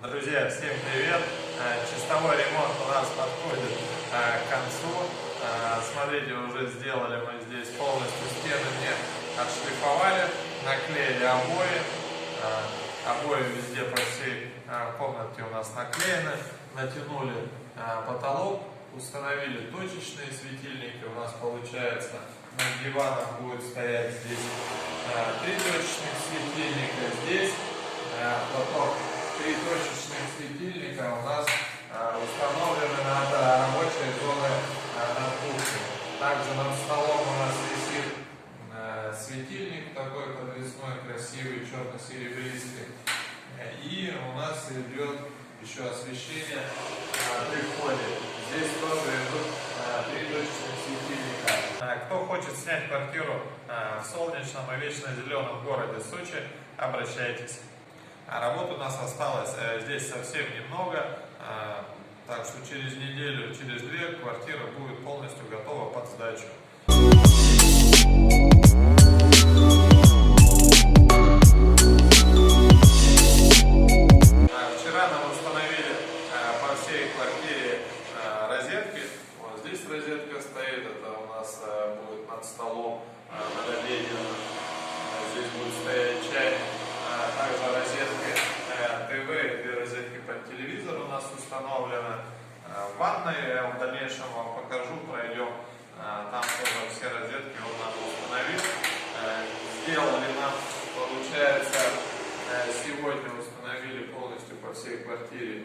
Друзья, всем привет! Чистовой ремонт у нас подходит к концу. Смотрите, уже сделали мы здесь полностью стены, не отшлифовали, наклеили обои. Обои везде по всей комнате у нас наклеены. Натянули потолок, установили точечные светильники. У нас получается на диванах будет стоять здесь 3 точечных светильника, здесь потом 3 точечных светильника у нас установлены над рабочей зоной над кухней. Также над столом у нас висит светильник такой подвесной, красивый, черно-серебристый. И у нас идет еще освещение при входе. Здесь тоже идут 3 точечных светильника. Кто хочет снять квартиру в солнечном и вечно зеленом городе Сочи, обращайтесь. Работы у нас осталось здесь совсем немного, так что через неделю, через 2 квартира будет полностью готова под сдачу. Вчера нам установили по всей квартире розетки. Вот здесь розетка стоит, это у нас будет над столом, над обеденным. Здесь будет стоять чайник. Также розетки ТВ и 2 розетки под телевизор у нас установлены. В ванной я в дальнейшем вам покажу, пройдем. Там тоже все розетки он нам установил. Сделали нам, получается, сегодня установили полностью по всей квартире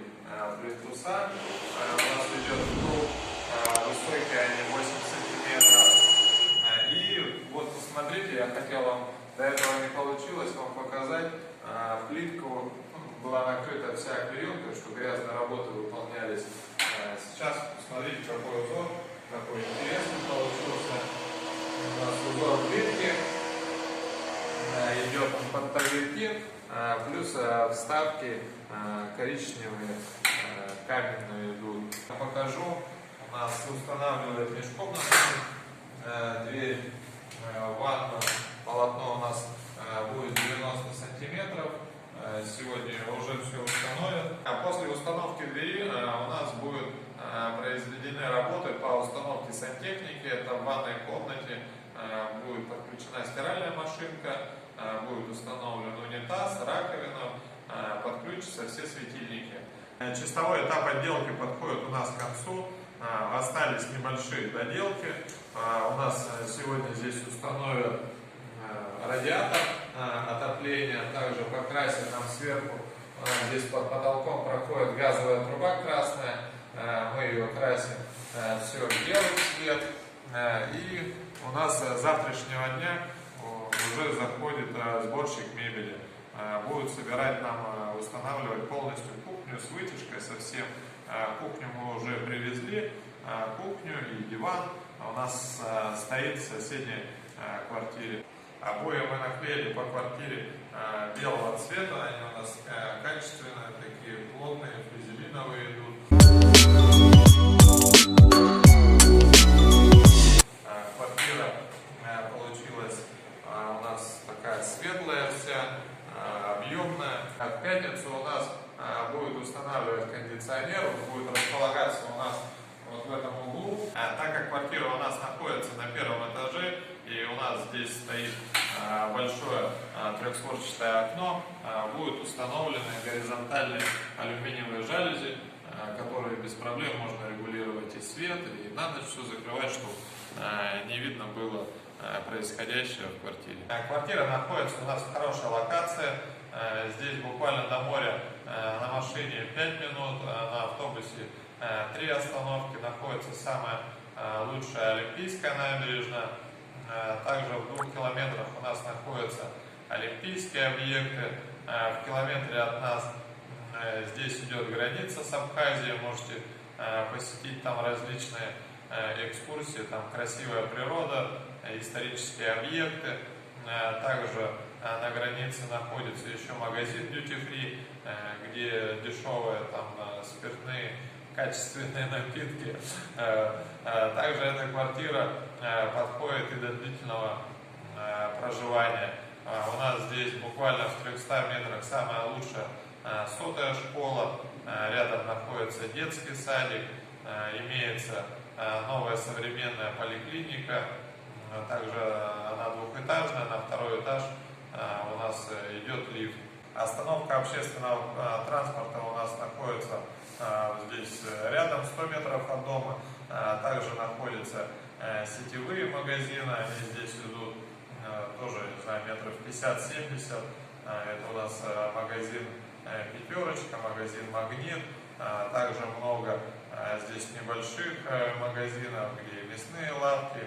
плинтуса. У нас идет круг, высокий они 8 сантиметров. И вот посмотрите, я хотел вам, до этого не получилось вам показать, плитку была накрыта вся клеенкой, что грязные работы выполнялись. Сейчас посмотрите, какой узор, какой интересный получился. У нас узор плитки, идет он под тавертин, плюс вставки коричневые, каменные идут. Покажу, у нас устанавливает межкомнатную дверь в ванну. Полотно у нас будет 90 сантиметров. Сегодня уже все установят. После установки двери у нас будут произведены работы по установке сантехники. Это в ванной комнате будет подключена стиральная машинка, будет установлен унитаз, раковина, подключатся все светильники. Чистовой этап отделки подходит у нас к концу. Остались небольшие доделки. У нас сегодня здесь установят радиатор отопления, также покрасят нам сверху, здесь под потолком проходит газовая труба красная, мы ее красим все в белый цвет, и у нас с завтрашнего дня уже заходит сборщик мебели, будут собирать нам, устанавливать полностью кухню с вытяжкой совсем. Кухню мы уже привезли, кухню и диван у нас стоит в соседней квартире. Обои мы наклеили по квартире белого цвета, они у нас качественные, такие плотные, флизелиновые идут. Квартира получилась у нас такая светлая вся, объемная. В пятницу у нас будет устанавливать кондиционер, он будет располагаться у нас вот в этом углу. Так как квартира у нас находится на 1-м этаже, и у нас здесь стоит большое трехстворчатое окно, будут установлены горизонтальные алюминиевые жалюзи, которые без проблем можно регулировать и свет, и на ночь все закрывать, чтобы не видно было происходящее в квартире. Квартира находится у нас в хорошей локации. Здесь буквально до моря на машине 5 минут, на автобусе 3 остановки. Находится самая лучшая Олимпийская набережная. Также в 2 километрах у нас находятся олимпийские объекты. В километре от нас здесь идет граница с Абхазией. Можете посетить там различные экскурсии, там красивая природа, исторические объекты. Также на границе находится еще магазин Duty Free, где дешевые там спиртные качественные напитки. Также эта квартира подходит и до длительного проживания. У нас здесь буквально в 300 метрах самая лучшая сотая школа, рядом находится детский садик, имеется новая современная поликлиника, также она двухэтажная, на второй этаж у нас идет лифт. Остановка общественного транспорта у нас находится здесь рядом, 100 метров от дома. Также находятся сетевые магазины, они здесь идут тоже, не знаю, метров 50-70. Это у нас магазин «Пятерочка», магазин «Магнит». Также много здесь небольших магазинов, где и мясные лавки,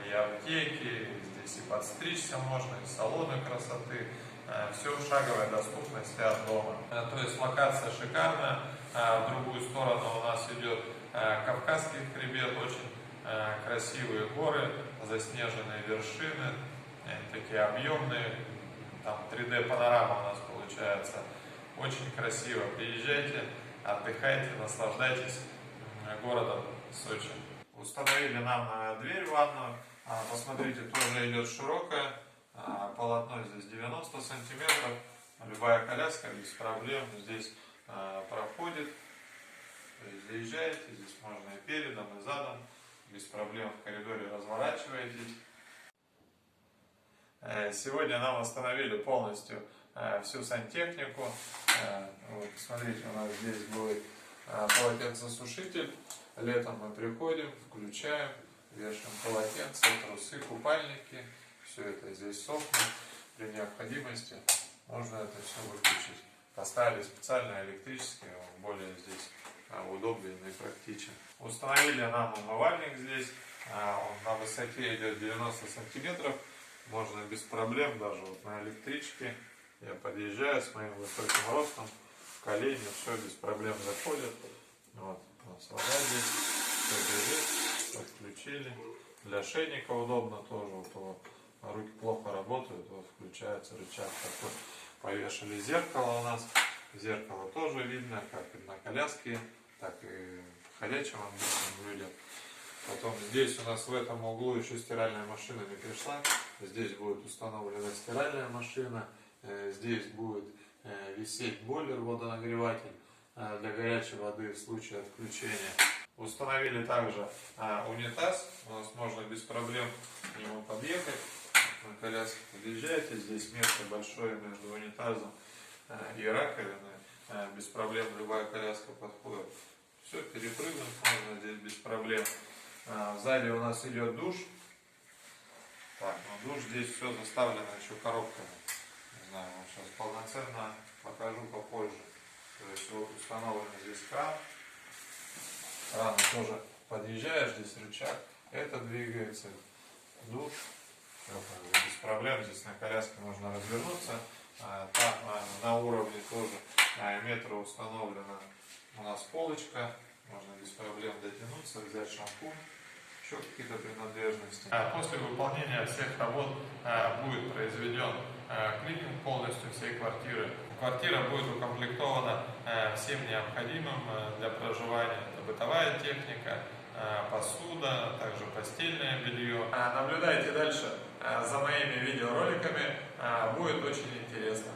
и аптеки, здесь и подстричься можно, и салоны красоты. Все в шаговой доступности от дома. То есть локация шикарная. В другую сторону у нас идет Кавказский хребет, очень красивые горы, заснеженные вершины, такие объемные. Там 3D панорама у нас получается. Очень красиво. Приезжайте, отдыхайте, наслаждайтесь городом Сочи. Установили нам дверь в ванную. Посмотрите, тоже идет широкая. Полотно здесь 90 сантиметров. Любая коляска без проблем здесь проходит. То есть заезжаете, здесь можно и передом, и задом. Без проблем в коридоре разворачиваетесь. Сегодня нам установили полностью всю сантехнику. Вот, смотрите, у нас здесь будет полотенцесушитель. Летом мы приходим, включаем, вешаем полотенца, трусы, купальники. Все это здесь сохнет. При необходимости можно это все выключить. Поставили специально электрический, он более здесь удобен и практичен. Установили нам умывальник здесь. Он на высоте идет 90 сантиметров. Можно без проблем, даже вот на электричке. Я подъезжаю с моим высоким ростом, колени, все без проблем заходят. Вот, здесь все бежит, подключили. Для шейника удобно тоже, вот, руки плохо работают, вот включается рычаг такой. Повешали зеркало у нас. Зеркало тоже видно, как и на коляске, так и ходячим обычным людям. Потом здесь у нас в этом углу еще стиральная машина не пришла. Здесь будет установлена стиральная машина. Здесь будет висеть бойлер, водонагреватель для горячей воды в случае отключения. Установили также унитаз. У нас можно без проблем к нему подъехать. На коляске подъезжаете. Здесь место большое между унитазом и раковиной. Без проблем любая коляска подходит. Все, перепрыгнуть можно здесь без проблем. Сзади у нас идет душ. Так, ну душ здесь все заставлено еще коробками. Не знаю, вот сейчас полноценно покажу попозже. То есть вот установлен здесь кран. Кран тоже подъезжаешь, здесь рычаг. Это двигается. Душ. Без проблем здесь на коляске можно развернуться. Там на уровне тоже метра установлена у нас полочка. Можно без проблем дотянуться, взять шампунь, еще какие-то принадлежности. После выполнения всех работ будет произведен клининг полностью всей квартиры. Квартира будет укомплектована всем необходимым для проживания. Это бытовая техника, посуда, также постельное белье. Наблюдайте дальше за моими видеороликами, будет очень интересно.